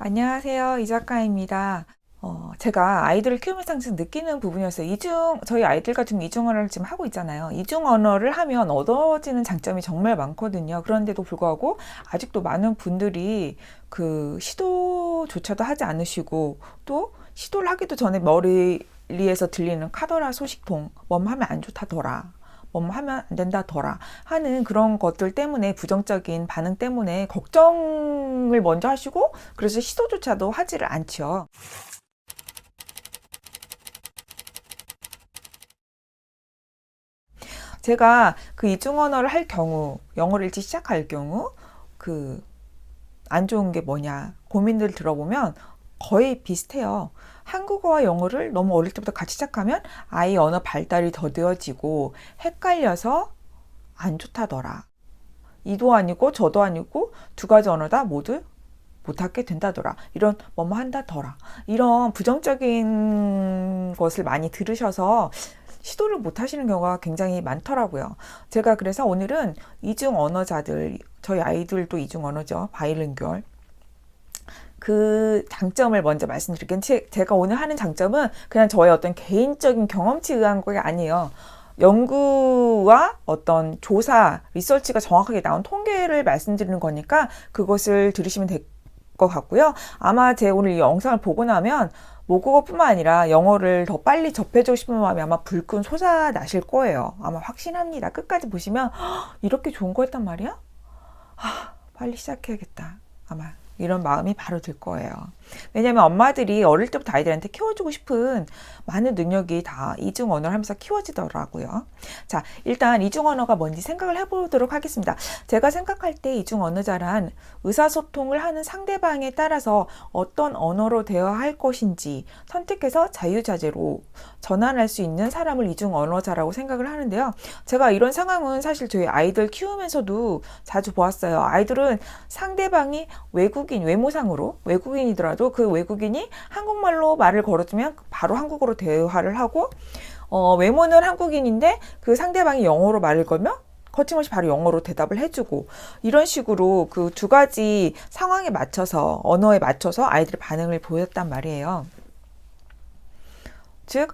안녕하세요. 이 작가입니다. 제가 아이들을 키우면서 항상 느끼는 부분이었어요. 저희 아이들 같은 경우 이중 언어를 지금 하고 있잖아요. 이중 언어를 하면 얻어지는 장점이 정말 많거든요. 그런데도 불구하고 아직도 많은 분들이 그 시도조차도 하지 않으시고 또 시도를 하기도 전에 머리에서 들리는 카더라 소식통, 뭐뭐 하면 안 좋다더라. 뭐뭐 하면 안 된다더라 하는 그런 것들 때문에 부정적인 반응 때문에 걱정을 먼저 하시고 그래서 시도조차도 하지를 않죠. 제가 그 이중 언어를 할 경우, 영어를 일찍 시작할 경우 그 안 좋은 게 뭐냐 고민들 들어보면 거의 비슷해요. 한국어와 영어를 너무 어릴 때부터 같이 시작하면 아이 언어 발달이 더뎌지고 헷갈려서 안 좋다더라. 이도 아니고 저도 아니고 두 가지 언어 다 모두 못하게 된다더라. 이런 뭐뭐 한다더라. 이런 부정적인 것을 많이 들으셔서 시도를 못 하시는 경우가 굉장히 많더라고요. 제가 그래서 오늘은 이중 언어자들, 저희 아이들도 이중 언어죠. 바이링구얼. 그 장점을 먼저 말씀드릴게요. 제가 오늘 하는 장점은 그냥 저의 어떤 개인적인 경험치에 의한 게 아니에요. 연구와 어떤 조사, 리서치가 정확하게 나온 통계를 말씀드리는 거니까 그것을 들으시면 될 것 같고요. 아마 제 오늘 이 영상을 보고 나면 모국어뿐만 아니라 영어를 더 빨리 접해주고 싶은 마음이 아마 불끈 솟아나실 거예요. 아마 확신합니다. 끝까지 보시면 이렇게 좋은 거였단 말이야? 빨리 시작해야겠다. 아마 이런 마음이 바로 들 거예요. 왜냐하면 엄마들이 어릴 때부터 아이들한테 키워주고 싶은 많은 능력이 다 이중 언어를 하면서 키워지더라고요. 자, 일단 이중 언어가 뭔지 생각을 해보도록 하겠습니다. 제가 생각할 때 이중 언어자란 의사소통을 하는 상대방에 따라서 어떤 언어로 대화할 것인지 선택해서 자유자재로 전환할 수 있는 사람을 이중 언어자라고 생각을 하는데요. 제가 이런 상황은 사실 저희 아이들 키우면서도 자주 보았어요. 아이들은 상대방이 외모상으로 외국인이더라도 그 외국인이 한국말로 말을 걸어주면 바로 한국어로 대화를 하고 외모는 한국인인데 그 상대방이 영어로 말을 걸면 거침없이 바로 영어로 대답을 해주고 이런 식으로 그 두 가지 상황에 맞춰서 언어에 맞춰서 아이들의 반응을 보였단 말이에요. 즉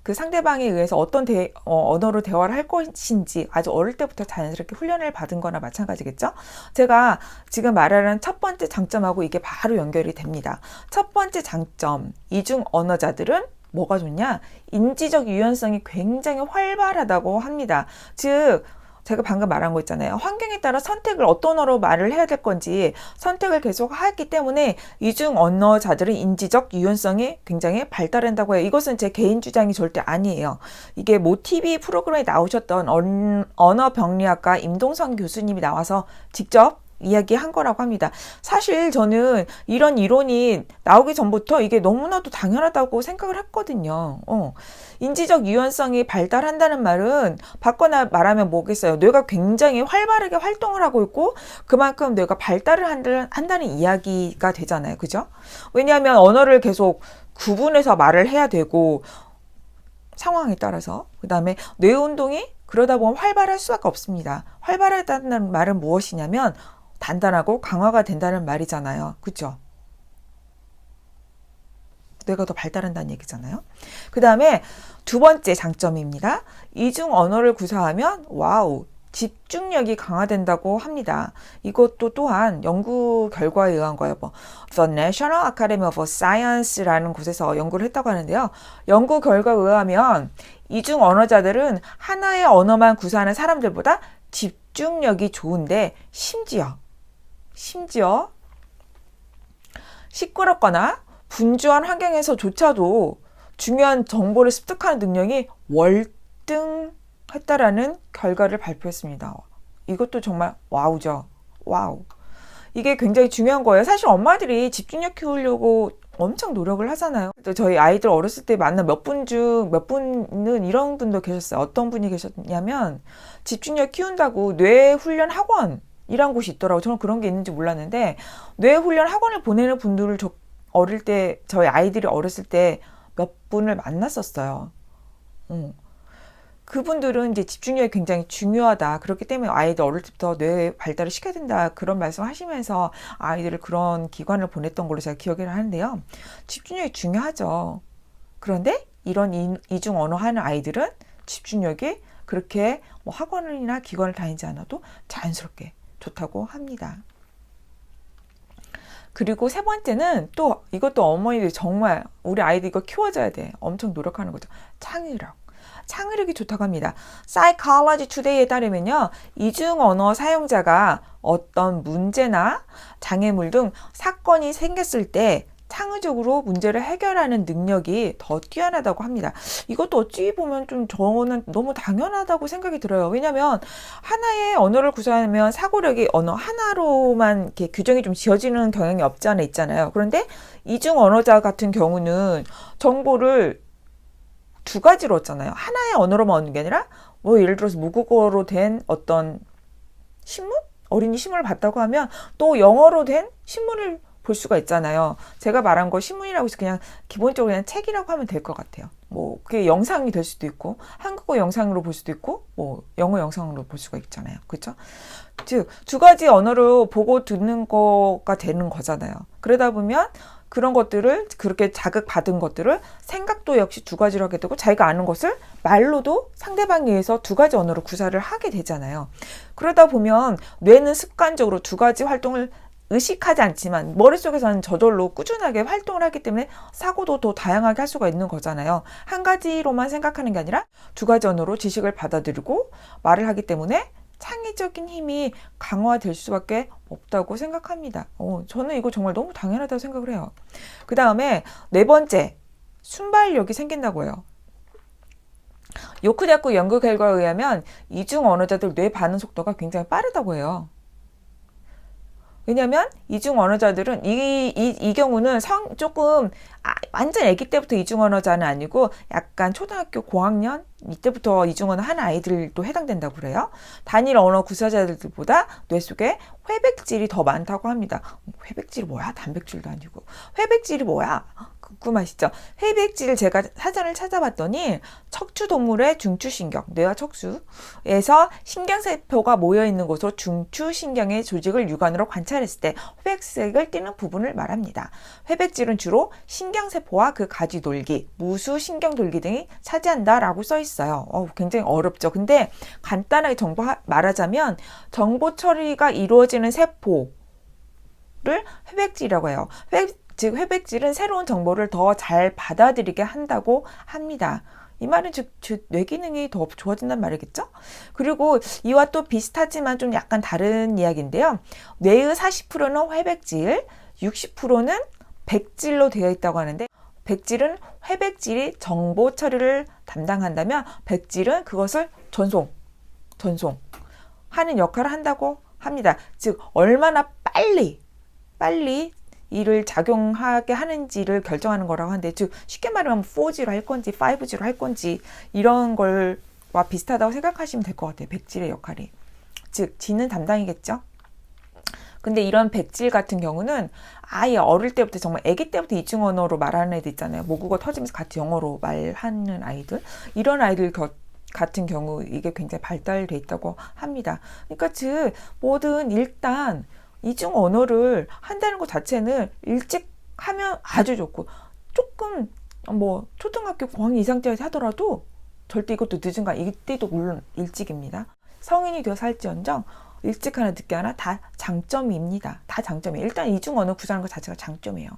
그 상대방에 의해서 어떤 언어로 대화를 할 것인지 아주 어릴 때부터 자연스럽게 훈련을 받은 거나 마찬가지겠죠. 제가 지금 말하는 첫 번째 장점하고 이게 바로 연결이 됩니다. 첫 번째 장점, 이중 언어자들은 뭐가 좋냐? 인지적 유연성이 굉장히 활발하다고 합니다. 즉 제가 방금 말한 거 있잖아요. 환경에 따라 선택을 어떤 언어로 말을 해야 될 건지 선택을 계속 하기 때문에 이중 언어자들은 인지적 유연성이 굉장히 발달한다고 해요. 이것은 제 개인 주장이 절대 아니에요. 이게 모 TV 프로그램에 나오셨던 언어병리학과 임동성 교수님이 나와서 직접 이야기한 거라고 합니다. 사실 저는 이런 이론이 나오기 전부터 이게 너무나도 당연하다고 생각을 했거든요. 인지적 유연성이 발달한다는 말은 바꿔 말하면 뭐겠어요? 뇌가 굉장히 활발하게 활동을 하고 있고 그만큼 뇌가 발달을 한다는 이야기가 되잖아요. 그죠? 왜냐하면 언어를 계속 구분해서 말을 해야 되고 상황에 따라서 그 다음에 뇌 운동이 그러다 보면 활발할 수밖에 없습니다. 활발하다는 말은 무엇이냐면 단단하고 강화가 된다는 말이잖아요. 그죠? 뇌가 더 발달한다는 얘기잖아요. 그 다음에 두 번째 장점입니다. 이중 언어를 구사하면 와우 집중력이 강화된다고 합니다. 이것도 또한 연구 결과에 의한 거예요. The National Academy of Science라는 곳에서 연구를 했다고 하는데요. 연구 결과에 의하면 이중 언어자들은 하나의 언어만 구사하는 사람들보다 집중력이 좋은데 심지어 시끄럽거나 분주한 환경에서조차도 중요한 정보를 습득하는 능력이 월등했다라는 결과를 발표했습니다. 이것도 정말 와우죠. 와우. 이게 굉장히 중요한 거예요. 사실 엄마들이 집중력 키우려고 엄청 노력을 하잖아요. 또 저희 아이들 어렸을 때 만난 몇 분은 이런 분도 계셨어요. 어떤 분이 계셨냐면 집중력 키운다고 뇌 훈련 학원 이란 곳이 있더라고요. 저는 그런 게 있는지 몰랐는데 뇌 훈련 학원을 보내는 분들을 저희 아이들이 어렸을 때 몇 분을 만났었어요. 그분들은 이제 집중력이 굉장히 중요하다. 그렇기 때문에 아이들 어릴 때부터 뇌 발달을 시켜야 된다. 그런 말씀 하시면서 아이들을 그런 기관을 보냈던 걸로 제가 기억을 하는데요. 집중력이 중요하죠. 그런데 이런 이중 언어 하는 아이들은 집중력이 그렇게 뭐 학원이나 기관을 다니지 않아도 자연스럽게 좋다고 합니다. 그리고 세 번째는 또 이것도 어머니들이 정말 우리 아이들 이거 키워줘야 돼. 엄청 노력하는 거죠. 창의력. 창의력이 좋다고 합니다. Psychology Today에 따르면요. 이중 언어 사용자가 어떤 문제나 장애물 등 사건이 생겼을 때 창의적으로 문제를 해결하는 능력이 더 뛰어나다고 합니다. 이것도 어찌 보면 좀 저는 너무 당연하다고 생각이 들어요. 왜냐하면 하나의 언어를 구사하면 사고력이 언어 하나로만 이렇게 규정이 좀 지어지는 경향이 없지 않아 있잖아요. 그런데 이중 언어자 같은 경우는 정보를 두 가지로 얻잖아요. 하나의 언어로만 얻는 게 아니라 뭐 예를 들어서 모국어로 된 어떤 신문? 어린이 신문을 봤다고 하면 또 영어로 된 신문을 볼 수가 있잖아요. 제가 말한 거 신문이라고 해서 그냥 기본적으로 그냥 책이라고 하면 될 것 같아요. 뭐 그게 영상이 될 수도 있고 한국어 영상으로 볼 수도 있고 뭐 영어 영상으로 볼 수가 있잖아요. 그렇죠? 즉 두 가지 언어로 보고 듣는 거가 되는 거잖아요. 그러다 보면 그런 것들을 그렇게 자극받은 것들을 생각도 역시 두 가지로 하게 되고 자기가 아는 것을 말로도 상대방에 의해서 두 가지 언어로 구사를 하게 되잖아요. 그러다 보면 뇌는 습관적으로 두 가지 활동을 의식하지 않지만 머릿속에서는 저절로 꾸준하게 활동을 하기 때문에 사고도 더 다양하게 할 수가 있는 거잖아요. 한 가지로만 생각하는 게 아니라 두 가지 언어로 지식을 받아들이고 말을 하기 때문에 창의적인 힘이 강화될 수밖에 없다고 생각합니다. 저는 이거 정말 너무 당연하다고 생각을 해요. 그 다음에 네 번째, 순발력이 생긴다고 해요. 요크 대학교 연구 결과에 의하면 이중 언어자들 뇌 반응 속도가 굉장히 빠르다고 해요. 왜냐면 이중 언어자들은 이 경우는 조금 완전 아기 때부터 이중 언어자는 아니고 약간 초등학교 고학년 이때부터 이중 언어 하는 아이들도 해당된다고 그래요. 단일 언어 구사자들보다 뇌 속에 회백질이 더 많다고 합니다. 회백질이 뭐야? 단백질도 아니고. 회백질이 뭐야? 궁금하시죠? 회백질을 제가 사전을 찾아봤더니 척추동물의 중추신경, 뇌와 척추에서 신경세포가 모여있는 곳으로 중추신경의 조직을 육안으로 관찰했을 때 회백색을 띠는 부분을 말합니다. 회백질은 주로 신경세포와 그 가지돌기, 무수신경돌기 등이 차지한다라고 써있어요. 굉장히 어렵죠. 근데 간단하게 말하자면 정보 처리가 이루어지는 세포를 회백질이라고 해요. 즉 회백질은 새로운 정보를 더 잘 받아들이게 한다고 합니다. 이 말은 즉 뇌기능이 더 좋아진단 말이겠죠? 그리고 이와 또 비슷하지만 좀 약간 다른 이야기인데요. 뇌의 40%는 회백질, 60%는 백질로 되어 있다고 하는데 백질은 회백질이 정보 처리를 담당한다면 백질은 그것을 전송하는 역할을 한다고 합니다. 즉 얼마나 빨리 이를 작용하게 하는지를 결정하는 거라고 하는데 즉 쉽게 말하면 4G로 할 건지 5G로 할 건지 이런 걸와 비슷하다고 생각하시면 될 것 같아요. 백질의 역할이. 즉 지는 담당이겠죠. 근데 이런 백질 같은 경우는 아예 어릴 때부터 정말 아기 때부터 이중 언어로 말하는 애들 있잖아요. 모국어 터지면서 같이 영어로 말하는 아이들. 이런 아이들 같은 경우 이게 굉장히 발달돼 있다고 합니다. 그러니까 즉 뭐든 일단 이중 언어를 한다는 것 자체는 일찍 하면 아주 좋고 조금 뭐 초등학교 고학년 이상 때까지 하더라도 절대 이것도 늦은 거 아니에요. 이때도 물론 일찍입니다. 성인이 되어서 할지언정 일찍 하나 늦게 하나 다 장점입니다. 다 장점이에요. 일단 이중 언어 구사하는 것 자체가 장점이에요.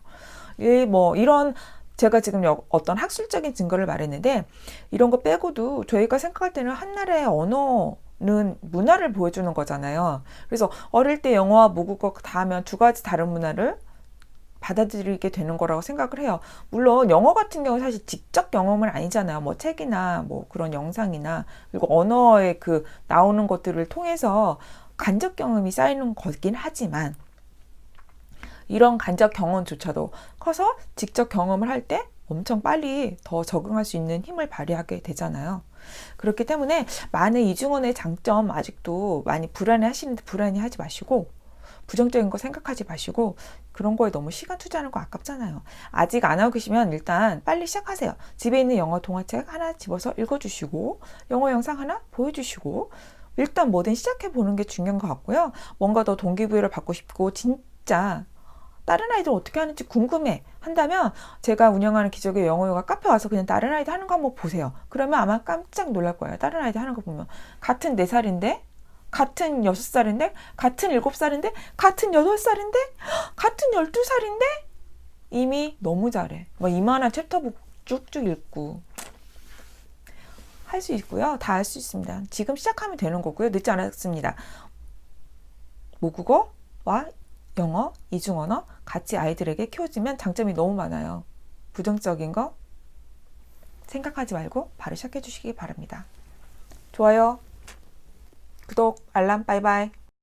뭐 이런 제가 지금 어떤 학술적인 증거를 말했는데 이런 거 빼고도 저희가 생각할 때는 한 나라의 언어는 문화를 보여주는 거잖아요. 그래서 어릴 때 영어와 모국어 다 하면 두 가지 다른 문화를 받아들이게 되는 거라고 생각을 해요. 물론 영어 같은 경우는 사실 직접 경험은 아니잖아요. 뭐 책이나 뭐 그런 영상이나 그리고 언어의 그 나오는 것들을 통해서 간접 경험이 쌓이는 거긴 하지만 이런 간접 경험조차도 커서 직접 경험을 할 때 엄청 빨리 더 적응할 수 있는 힘을 발휘하게 되잖아요. 그렇기 때문에 많은 이중언어의 장점 아직도 많이 불안해하시는데 불안해하지 마시고 부정적인 거 생각하지 마시고 그런 거에 너무 시간 투자하는 거 아깝잖아요. 아직 안 하고 계시면 일단 빨리 시작하세요. 집에 있는 영어 동화책 하나 집어서 읽어주시고 영어 영상 하나 보여주시고 일단 뭐든 시작해 보는 게 중요한 것 같고요. 뭔가 더 동기부여를 받고 싶고 진짜 다른 아이들 어떻게 하는지 궁금해 한다면 제가 운영하는 기적의 영어요가 카페 와서 그냥 다른 아이들 하는 거 한번 보세요. 그러면 아마 깜짝 놀랄 거예요. 다른 아이들 하는 거 보면 같은 4살인데 같은 6살인데 같은 7살인데 같은 8살인데 같은 12살인데 이미 너무 잘해. 뭐 이만한 챕터북 쭉쭉 읽고 할 수 있고요. 다 할 수 있습니다. 지금 시작하면 되는 거고요. 늦지 않았습니다. 모국어와 영어, 이중언어 같이 아이들에게 키워주면 장점이 너무 많아요. 부정적인 거 생각하지 말고 바로 시작해 주시기 바랍니다. 좋아요, 구독, 알람, 바이바이.